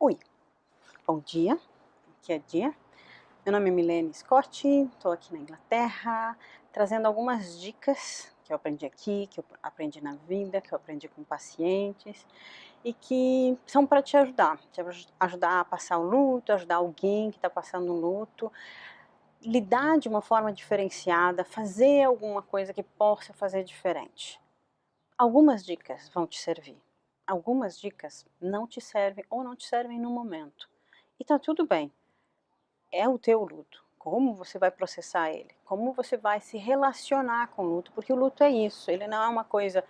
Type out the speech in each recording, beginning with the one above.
Oi, bom dia, aqui é Dia. Meu nome é Milene Scott, estou aqui na Inglaterra, trazendo algumas dicas que eu aprendi aqui, que eu aprendi na vida, que eu aprendi com pacientes e que são para te ajudar a passar o luto, ajudar alguém que está passando um luto, lidar de uma forma diferenciada, fazer alguma coisa que possa fazer diferente. Algumas dicas vão te servir, algumas dicas não te servem ou não te servem no momento. E tá tudo bem, é o teu luto. Como você vai processar ele? Como você vai se relacionar com o luto? Porque o luto é isso, ele não é uma coisa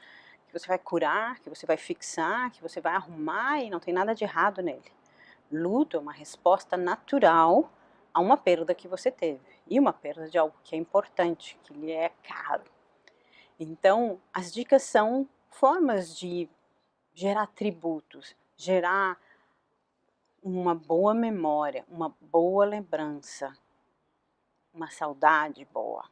que você vai curar, que você vai fixar, que você vai arrumar e não tem nada de errado nele. Luto é uma resposta natural a uma perda que você teve. E uma perda de algo que é importante, que lhe é caro. Então, as dicas são formas de gerar tributos, gerar uma boa memória, uma boa lembrança, uma saudade boa.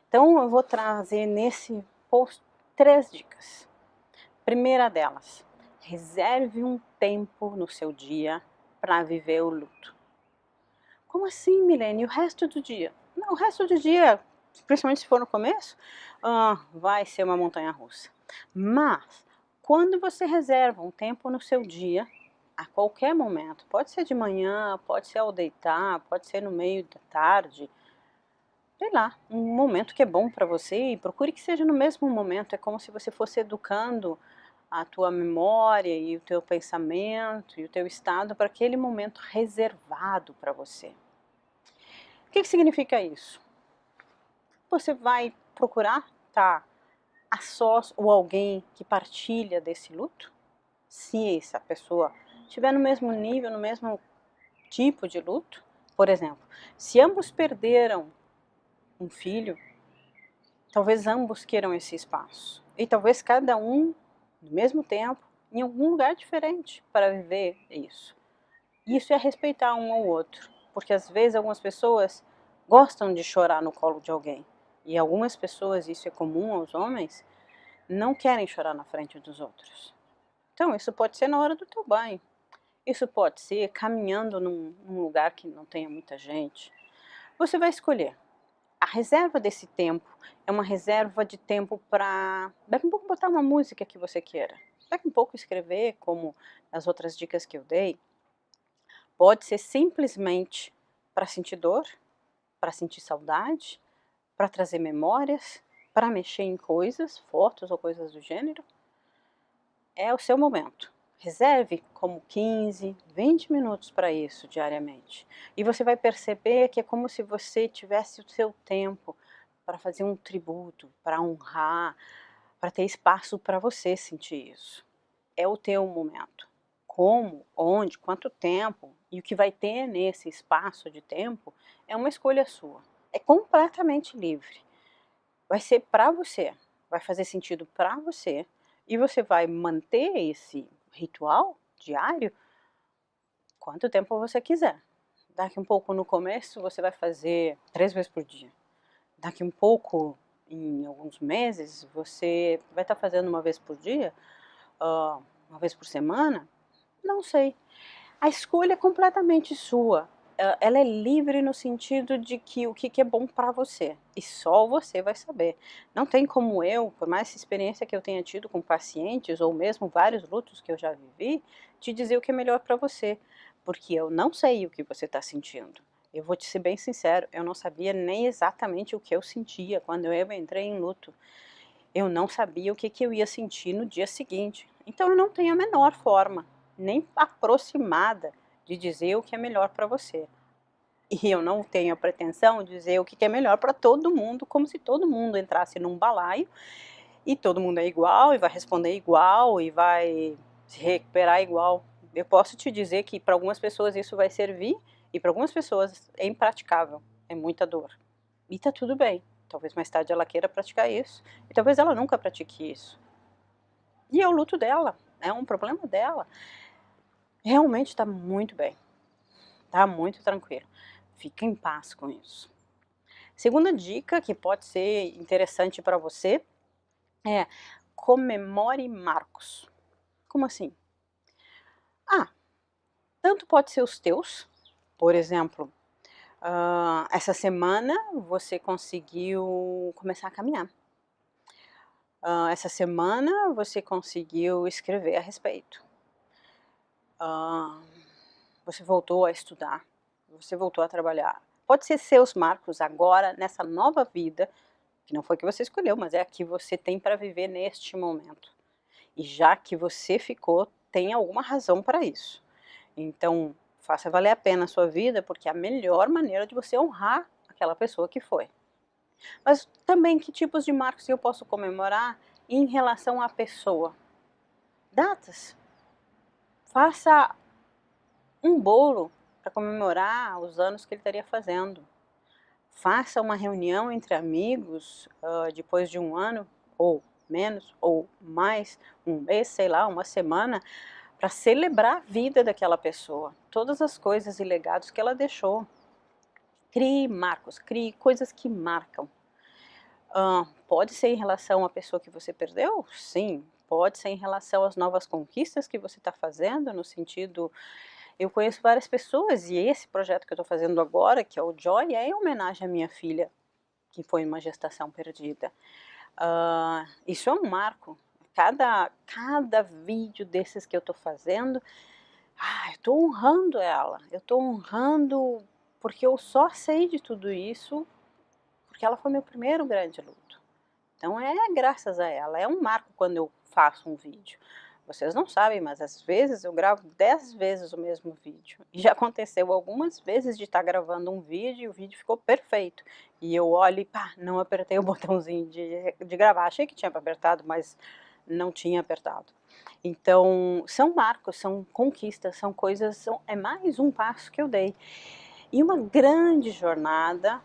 Então eu vou trazer nesse post 3 dicas. Primeira delas, reserve um tempo no seu dia para viver o luto. Como assim, Milene? O resto do dia? Não, o resto do dia, principalmente se for no começo, vai ser uma montanha-russa. Mas, quando você reserva um tempo no seu dia, a qualquer momento, pode ser de manhã, pode ser ao deitar, pode ser no meio da tarde, sei lá, um momento que é bom para você e procure que seja no mesmo momento, é como se você fosse educando a tua memória e o teu pensamento e o teu estado para aquele momento reservado para você. O que significa isso? Você vai procurar estar a sós ou alguém que partilha desse luto? Se essa pessoa estiver no mesmo nível, no mesmo tipo de luto, por exemplo, se ambos perderam um filho, talvez ambos queiram esse espaço. E talvez cada um, no mesmo tempo, em algum lugar diferente para viver isso. Isso é respeitar um ao outro, porque às vezes algumas pessoas gostam de chorar no colo de alguém. E algumas pessoas, isso é comum aos homens, não querem chorar na frente dos outros. Então isso pode ser na hora do teu banho. Isso pode ser caminhando num lugar que não tenha muita gente. Você vai escolher. A reserva desse tempo é uma reserva de tempo para, daqui um pouco, botar uma música que você queira. Daqui um pouco escrever, como as outras dicas que eu dei. Pode ser simplesmente para sentir dor, para sentir saudade, para trazer memórias, para mexer em coisas, fotos ou coisas do gênero. É o seu momento. Reserve como 15, 20 minutos para isso diariamente. E você vai perceber que é como se você tivesse o seu tempo para fazer um tributo, para honrar, para ter espaço para você sentir isso. É o teu momento. Como, onde, quanto tempo e o que vai ter nesse espaço de tempo é uma escolha sua. É completamente livre. Vai ser para você, vai fazer sentido para você e você vai manter esse ritual diário quanto tempo você quiser. Daqui um pouco no começo você vai fazer 3 vezes por dia. Daqui um pouco, em alguns meses, você vai estar fazendo 1 vez por dia, 1 vez por semana, não sei. A escolha é completamente sua. Ela é livre no sentido de que o que é bom para você. E só você vai saber. Não tem como eu, por mais experiência que eu tenha tido com pacientes, ou mesmo vários lutos que eu já vivi, te dizer o que é melhor para você. Porque eu não sei o que você está sentindo. Eu vou te ser bem sincero, eu não sabia nem exatamente o que eu sentia quando eu entrei em luto. Eu não sabia o que eu ia sentir no dia seguinte. Então eu não tenho a menor forma, nem aproximada, de dizer o que é melhor para você. E eu não tenho a pretensão de dizer o que é melhor para todo mundo, como se todo mundo entrasse num balaio e todo mundo é igual e vai responder igual e vai se recuperar igual. Eu posso te dizer que para algumas pessoas isso vai servir e para algumas pessoas é impraticável, é muita dor. E tá tudo bem. Talvez mais tarde ela queira praticar isso e talvez ela nunca pratique isso. E é o luto dela, é um problema dela. Realmente está muito bem, está muito tranquilo. Fica em paz com isso. Segunda dica que pode ser interessante para você é comemore marcos. Como assim? pode ser os teus, por exemplo, essa semana você conseguiu começar a caminhar. Essa semana você conseguiu escrever a respeito. Você voltou a estudar, você voltou a trabalhar. Pode ser seus marcos agora, nessa nova vida, que não foi que você escolheu, mas é a que você tem para viver neste momento. E já que você ficou, tem alguma razão para isso. Então, faça valer a pena a sua vida, porque é a melhor maneira de você honrar aquela pessoa que foi. Mas também, que tipos de marcos eu posso comemorar em relação à pessoa? Datas. Faça um bolo para comemorar os anos que ele estaria fazendo. Faça uma reunião entre amigos depois de um ano, ou menos, ou mais, um mês, sei lá, uma semana, para celebrar a vida daquela pessoa, todas as coisas e legados que ela deixou. Crie marcos, crie coisas que marcam. Pode ser em relação à pessoa que você perdeu? Sim. Pode ser em relação às novas conquistas que você está fazendo, no sentido... Eu conheço várias pessoas e esse projeto que eu estou fazendo agora, que é o Joy, é em homenagem à minha filha, que foi uma gestação perdida. Isso é um marco. Cada vídeo desses que eu estou fazendo, eu estou honrando ela. Eu estou honrando porque eu só sei de tudo isso porque ela foi meu primeiro grande luto. Então é graças a ela. É um marco quando eu faço um vídeo. Vocês não sabem, mas às vezes eu gravo 10 vezes o mesmo vídeo. E já aconteceu algumas vezes de estar gravando um vídeo e o vídeo ficou perfeito. E eu olho e não apertei o botãozinho de gravar. Achei que tinha apertado, mas não tinha apertado. Então, são marcos, são conquistas, são coisas, é mais um passo que eu dei. E uma grande jornada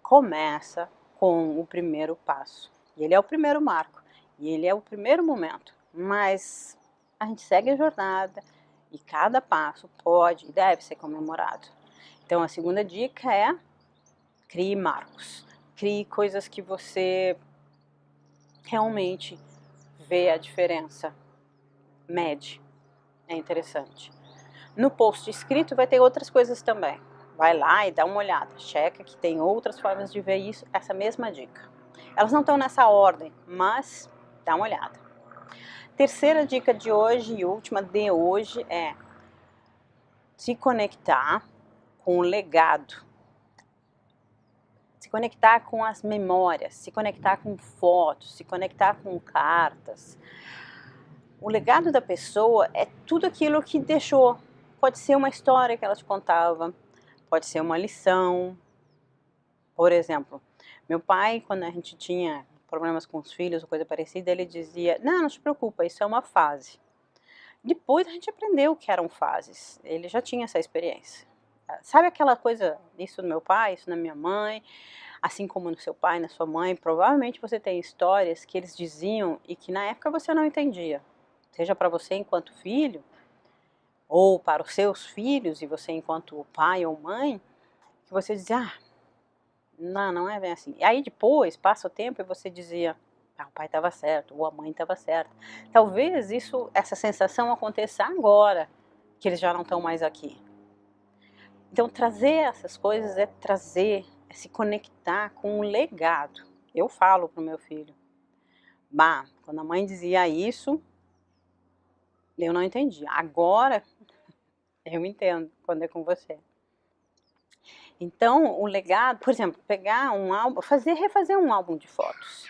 começa com o primeiro passo. E ele é o primeiro marco. E ele é o primeiro momento. Mas a gente segue a jornada e cada passo pode e deve ser comemorado. Então a segunda dica é: crie marcos. Crie coisas que você realmente vê a diferença. Mede. É interessante. No post escrito vai ter outras coisas também. Vai lá e dá uma olhada. Checa que tem outras formas de ver isso, essa mesma dica. Elas não estão nessa ordem, mas dá uma olhada. Terceira dica de hoje e última de hoje é se conectar com o legado, se conectar com as memórias, se conectar com fotos, se conectar com cartas. O legado da pessoa é tudo aquilo que deixou. Pode ser uma história que ela te contava, pode ser uma lição. Por exemplo, meu pai, quando a gente tinha problemas com os filhos ou coisa parecida, ele dizia: não se preocupa, isso é uma fase. Depois a gente aprendeu que eram fases, ele já tinha essa experiência. Sabe aquela coisa, isso no meu pai, isso na minha mãe, assim como no seu pai, na sua mãe, provavelmente você tem histórias que eles diziam e que na época você não entendia. Seja para você enquanto filho, ou para os seus filhos e você enquanto pai ou mãe, que você dizia: não é bem assim. E aí depois, passa o tempo e você dizia: o pai estava certo, ou a mãe estava certa. Talvez essa sensação aconteça agora, que eles já não estão mais aqui. Então trazer essas coisas é se conectar com o legado. Eu falo para o meu filho: quando a mãe dizia isso, eu não entendia. Agora, eu entendo quando é com você. Então, o legado, por exemplo, pegar um álbum, refazer um álbum de fotos,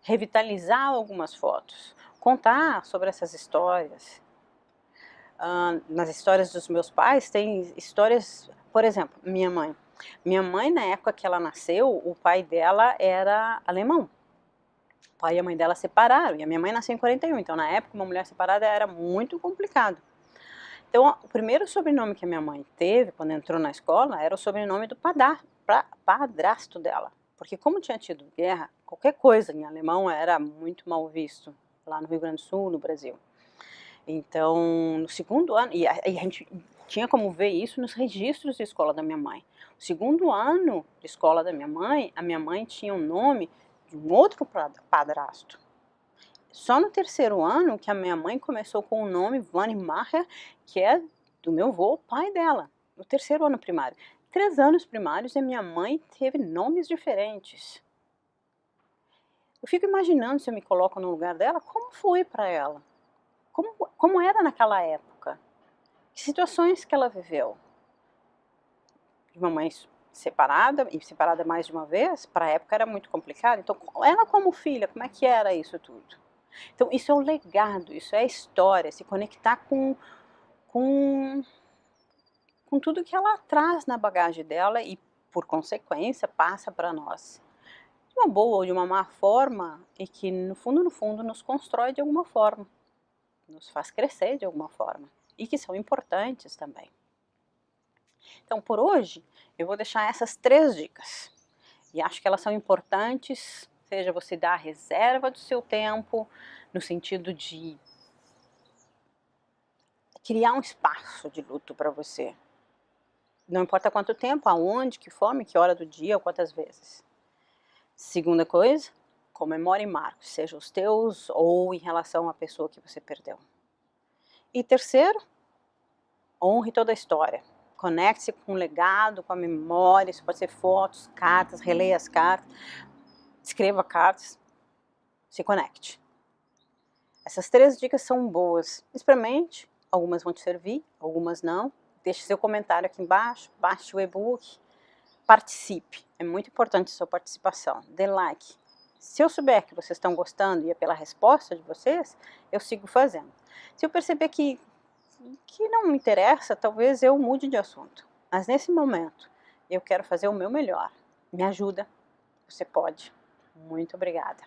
revitalizar algumas fotos, contar sobre essas histórias. Nas histórias dos meus pais tem histórias, por exemplo, minha mãe. Minha mãe, na época que ela nasceu, o pai dela era alemão. O pai e a mãe dela separaram, e a minha mãe nasceu em 41, então na época uma mulher separada era muito complicado. Então, o primeiro sobrenome que a minha mãe teve quando entrou na escola era o sobrenome do padrasto dela. Porque como tinha tido guerra, qualquer coisa em alemão era muito mal visto, lá no Rio Grande do Sul, no Brasil. Então, no segundo ano, e a gente tinha como ver isso nos registros de escola da minha mãe. No segundo ano de escola da minha mãe, a minha mãe tinha o nome de um outro padrasto. Só no terceiro ano que a minha mãe começou com o nome Vani Maher, que é do meu avô, pai dela, no 3º ano primário. 3 anos primários e a minha mãe teve nomes diferentes. Eu fico imaginando, se eu me coloco no lugar dela, como foi para ela? Como era naquela época? Que situações que ela viveu? De uma mãe separada, e separada mais de uma vez, para a época era muito complicado. Então, ela como filha, como é que era isso tudo? Então, isso é o legado, isso é a história, se conectar com tudo que ela traz na bagagem dela e, por consequência, passa para nós. De uma boa ou de uma má forma, e que no fundo, nos constrói de alguma forma, nos faz crescer de alguma forma, e que são importantes também. Então, por hoje, eu vou deixar essas 3 dicas, e acho que elas são importantes, seja você dar a reserva do seu tempo, no sentido de criar um espaço de luto para você. Não importa quanto tempo, aonde, que forma, que hora do dia ou quantas vezes. Segunda coisa, comemore marcos, seja os teus ou em relação à pessoa que você perdeu. E terceiro, honre toda a história. Conecte-se com o legado, com a memória, isso pode ser fotos, cartas, releia as cartas, escreva cartas, se conecte. Essas 3 dicas são boas. Experimente, algumas vão te servir, algumas não. Deixe seu comentário aqui embaixo, baixe o e-book, participe. É muito importante a sua participação. Dê like. Se eu souber que vocês estão gostando e é pela resposta de vocês, eu sigo fazendo. Se eu perceber que não me interessa, talvez eu mude de assunto. Mas nesse momento, eu quero fazer o meu melhor. Me ajuda. Você pode. Muito obrigada.